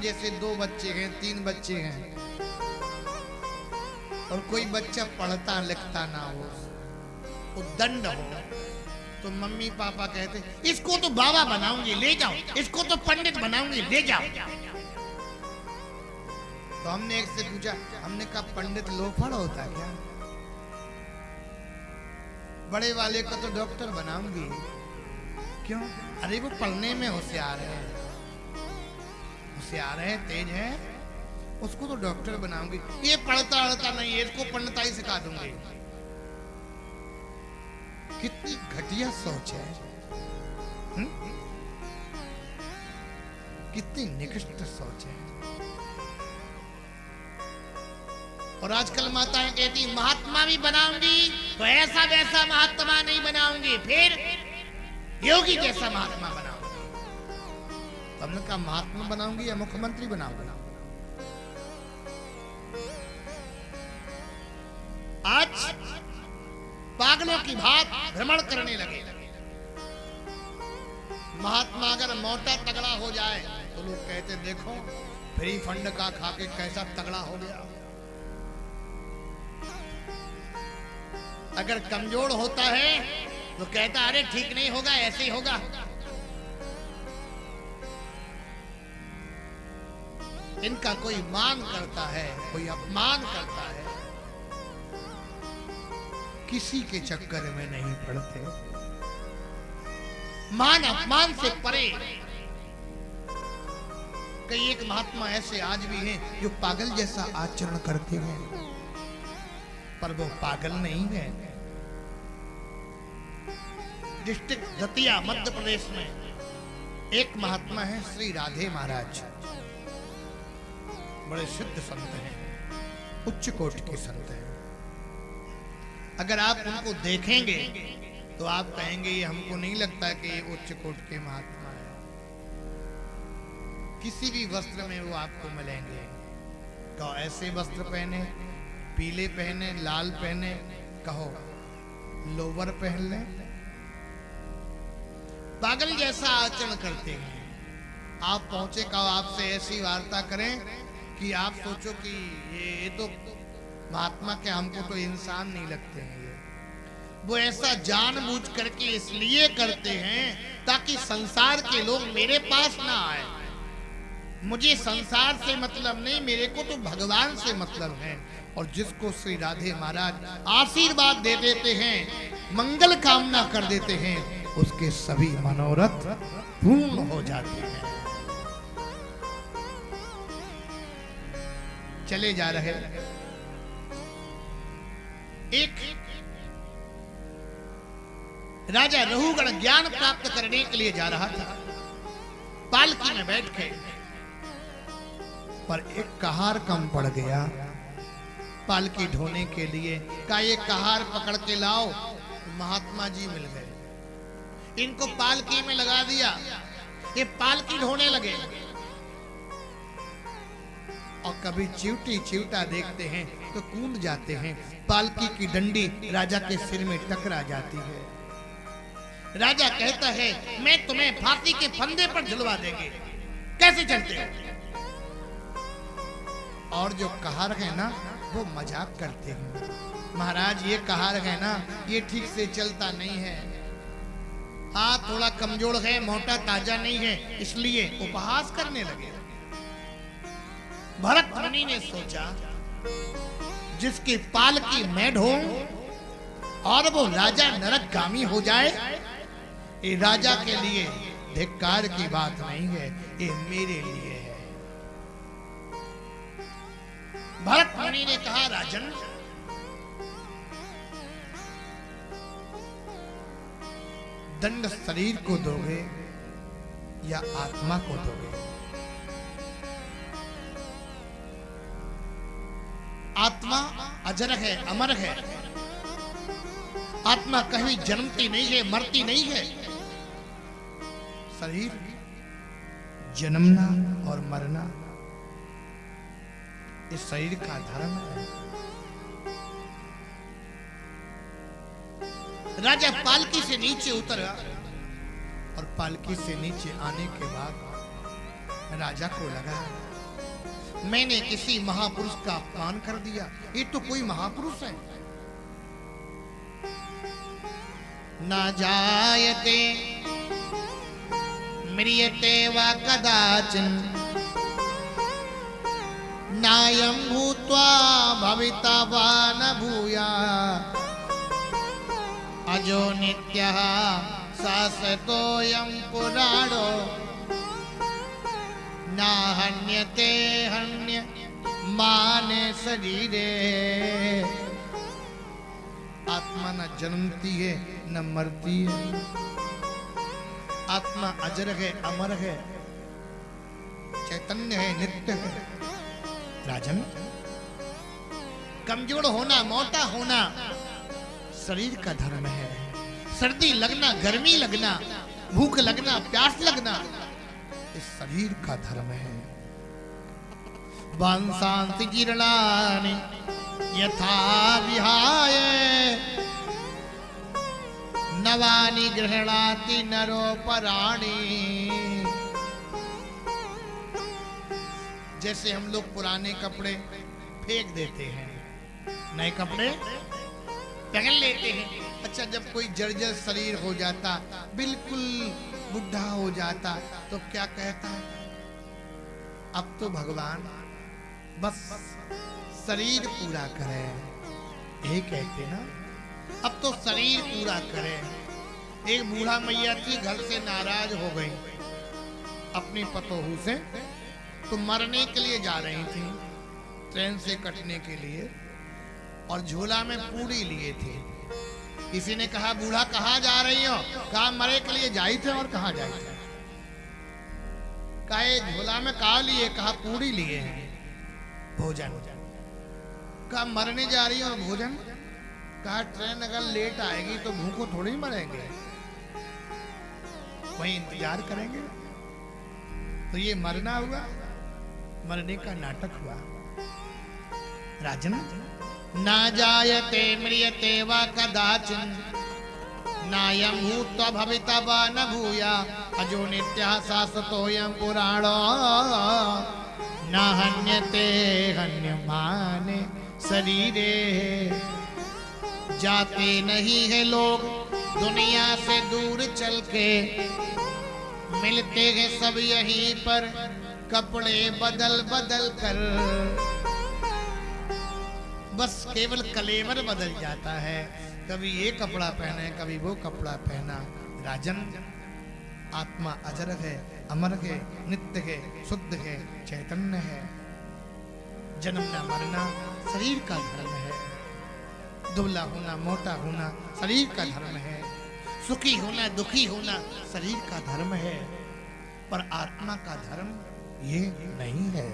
जैसे 2 बच्चे हैं, 3 बच्चे हैं, और कोई बच्चा पढ़ता लिखता ना हो, उद्दंड हो, तो मम्मी पापा कहते इसको तो बाबा बनाऊंगी, ले जाओ, इसको तो पंडित बनाऊंगी, ले जाओ। तो हमने एक से पूछा, हमने कहा पंडित लोफड़ होता है क्या? बड़े वाले को तो डॉक्टर बनाऊंगी। क्यों? अरे वो पढ़ने में होशियार है, होशियार है, तेज है, उसको तो डॉक्टर बनाऊंगी। ये पढ़ता अढ़ता नहीं है, इसको पंडिताई सिखा दूंगी। कितनी घटिया सोच है, कितनी निकृष्ट सोच है। और आजकल माताएं कहती महात्मा भी बनाऊंगी तो ऐसा वैसा महात्मा नहीं बनाऊंगी, फिर योगी जैसा महात्मा बनाऊंगी। तो हमने कहा महात्मा बनाऊंगी या मुख्यमंत्री बनाऊंगी? आज पागलों की भांति भ्रमण करने लगे। महात्मा अगर मोटा तगड़ा हो जाए तो लोग कहते देखो फ्री फंड का खा के कैसा तगड़ा हो गया। अगर कमजोर होता है तो कहता अरे ठीक नहीं होगा, ऐसे ही होगा। इनका कोई मान करता है, कोई अपमान करता है, किसी के चक्कर में नहीं पड़ते। मान अपमान से परे। कई एक महात्मा ऐसे आज भी हैं जो पागल जैसा आचरण करते हैं, पर वो पागल नहीं है। डिस्ट्रिक्ट दतिया मध्य प्रदेश में एक महात्मा है श्री राधे महाराज, बड़े सिद्ध संत हैं, उच्च कोटि के संत हैं। अगर आप उनको देखेंगे तो आप कहेंगे ये हमको नहीं लगता कि ये उच्च कोटि के महात्मा है। किसी भी वस्त्र में वो आपको मिलेंगे, तो ऐसे वस्त्र पहने, पीले पहने, लाल पहने, कहो लोवर पहन ले, पागल जैसा आचरण करते हैं। आप पहुंचे कहो आपसे ऐसी वार्ता करें कि आप सोचो कि ये तो महात्मा के, हमको तो इंसान नहीं लगते हैं। ये वो ऐसा जानबूझ करके इसलिए करते हैं ताकि संसार के लोग मेरे पास ना आए। मुझे संसार से मतलब नहीं, मेरे को तो भगवान से मतलब है। और जिसको श्री राधे महाराज आशीर्वाद दे देते हैं, मंगल कामना कर देते हैं, उसके सभी मनोरथ पूर्ण हो जाते हैं। चले जा रहे एक राजा रहुगण ज्ञान प्राप्त करने के लिए जा रहा था। पालकी में बैठ के, पर एक कहार कम पड़ गया। पालकी ढोने के लिए का ये कहार पकड़ के लाओ, महात्मा जी मिल गए। इनको पालकी में लगा दिया, ये पालकी ढोने लगे। और कभी चिवटी चिवटा देखते हैं तो कूद जाते हैं। पालकी की डंडी राजा के सिर में टकरा जाती है। राजा कहता है मैं तुम्हें फांसी के फंदे पर झुलवा देंगे, कैसे चलते हो? और जो कहार है ना वो मजाक करते हैं, महाराज ये कहार है ना ये ठीक से चलता नहीं है, हाथ थोड़ा कमजोर है, मोटा ताजा नहीं है, इसलिए उपहास करने लगे। भरत मुनि ने सोचा जिसकी पालकी मैं ढोऊं और वो राजा नरकगामी हो जाए, ये राजा के लिए धिक्कार की बात नहीं है, ये मेरे लिए है। भरत मुनि ने कहा राजन, दंड शरीर को दोगे या आत्मा को दोगे? आत्मा अजर है, अमर है। आत्मा कहीं जन्मती नहीं है, मरती नहीं है। शरीर जन्मना और मरना इस शरीर का धर्म है। राजा पालकी से नीचे उतरा और पालकी से नीचे आने के बाद राजा को लगा मैंने किसी महापुरुष का अपमान कर दिया। ये तो कोई महापुरुष है। ना जायते म्रियते वा कदाचिन नायं भूत्वा भविता वा न भूयात् अजो नित्यः शाश्वतोऽयं पुराणो ना हन्यते हन्यमाने शरीरे। आत्मा न जन्मती है न मरती है। आत्मा अजर है, अमर है, चैतन्य है, नित्य है। राजन, कमजोर होना, मोटा होना शरीर का धर्म है। सर्दी लगना, गर्मी लगना, भूख लगना, प्यास लगना, इस शरीर का धर्म है। वांसांसि जीर्णानि यथा विहाय नवानि गृह्णाति नरोपराणि। जैसे हम लोग पुराने कपड़े फेंक देते हैं, नए कपड़े पहन लेते हैं। अच्छा, जब कोई जर्जर शरीर हो जाता, बिल्कुल बुढ़ा हो जाता, तो क्या कहता है? अब तो भगवान बस शरीर पूरा करे, यही कहते ना। अब तो शरीर पूरा करे। एक बूढ़ा मैया थी, घर से नाराज हो गई अपनी पतोहू से, तो मरने के लिए जा रही थी, ट्रेन से कटने के लिए, और झोला में पूरी लिए थे। किसी ने कहा, बूढ़ा कहाँ जा रही हो? कहा, मरे के लिए जाई थे। और कहाँ जाई थे? कहा, झोला में कहा लिए? कहा, पूरी लिए हैं, भोजन। कहा, मरने जा रही हो, भोजन? कहा, ट्रेन अगर लेट आएगी तो भूखों थोड़ी मरेंगे, वहीं इंतजार करेंगे। तो ये मरना हुआ, मरने का नाटक हुआ। राजन, ना जायते म्रियते वा कदाचिन नायं भूत्वा भविता वा न भूयात् अजो नित्यः शाश्वतोऽयं पुराणो न हन्यते हन्यमाने शरीरे। जाते नहीं है लोग दुनिया से दूर चल के, मिलते हैं सब यहीं पर कपड़े बदल बदल कर। बस केवल कलेवर बदल जाता है, कभी ये कपड़ा पहने, कभी वो कपड़ा पहना। राजन, आत्मा अजर है, अमर है, नित्य है, शुद्ध है, चैतन्य है। जन्मना मरना शरीर का धर्म है। दुबला होना, मोटा होना शरीर का धर्म है। सुखी होना, दुखी होना शरीर का धर्म है, पर आत्मा का धर्म ये नहीं है।